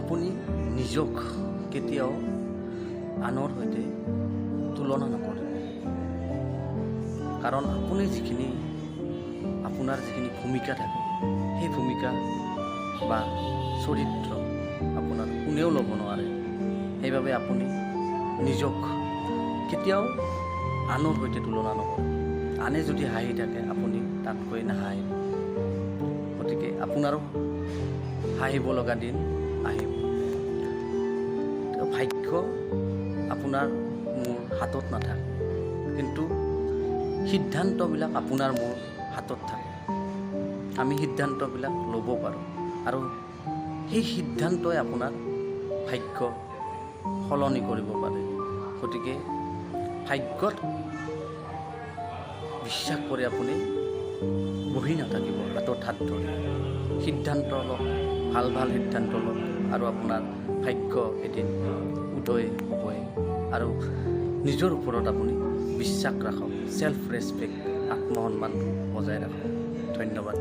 আপুনি নিজক কেতিয়াও আনৰ সৈতে তুলনা নকৰে, কাৰণ আপুনি আপোনাৰ যিখিনি ভূমিকা থাকে সেই ভূমিকা বা চৰিত্ৰ আপোনাৰ কোনেও ল'ব নোৱাৰে। সেইবাবে আপুনি নিজক কেতিয়াও আনৰ সৈতে তুলনা নকৰে। আনে যদি হাঁহি থাকে আপুনি তাতকৈ নাহাঁহিব। গতিকে আপোনাৰো হাঁহিব লগা দিন আহিব। ভাগ্য আপোনাৰ মোৰ হাতত নাথাকে, কিন্তু সিদ্ধান্তবিলাক আপোনাৰ মোৰ হাতত থাকে। আমি সিদ্ধান্তবিলাক ল'ব পাৰোঁ আৰু সেই সিদ্ধান্তই আপোনাৰ ভাগ্য সলনি কৰিব পাৰে। গতিকে ভাগ্যত বিশ্বাস কৰি আপুনি বহি নাথাকিব, হাতত হাত ধৰি সিদ্ধান্ত লওক, ভাল ভাল সিদ্ধান্ত লওক আৰু আপোনাৰ ভাগ্য এদিন উদয় হ'বই। আৰু নিজৰ ওপৰত আপুনি বিশ্বাস ৰাখক, চেল্ফ ৰেচপেক্ট, আত্মসন্মান বজাই ৰাখক। ধন্যবাদ।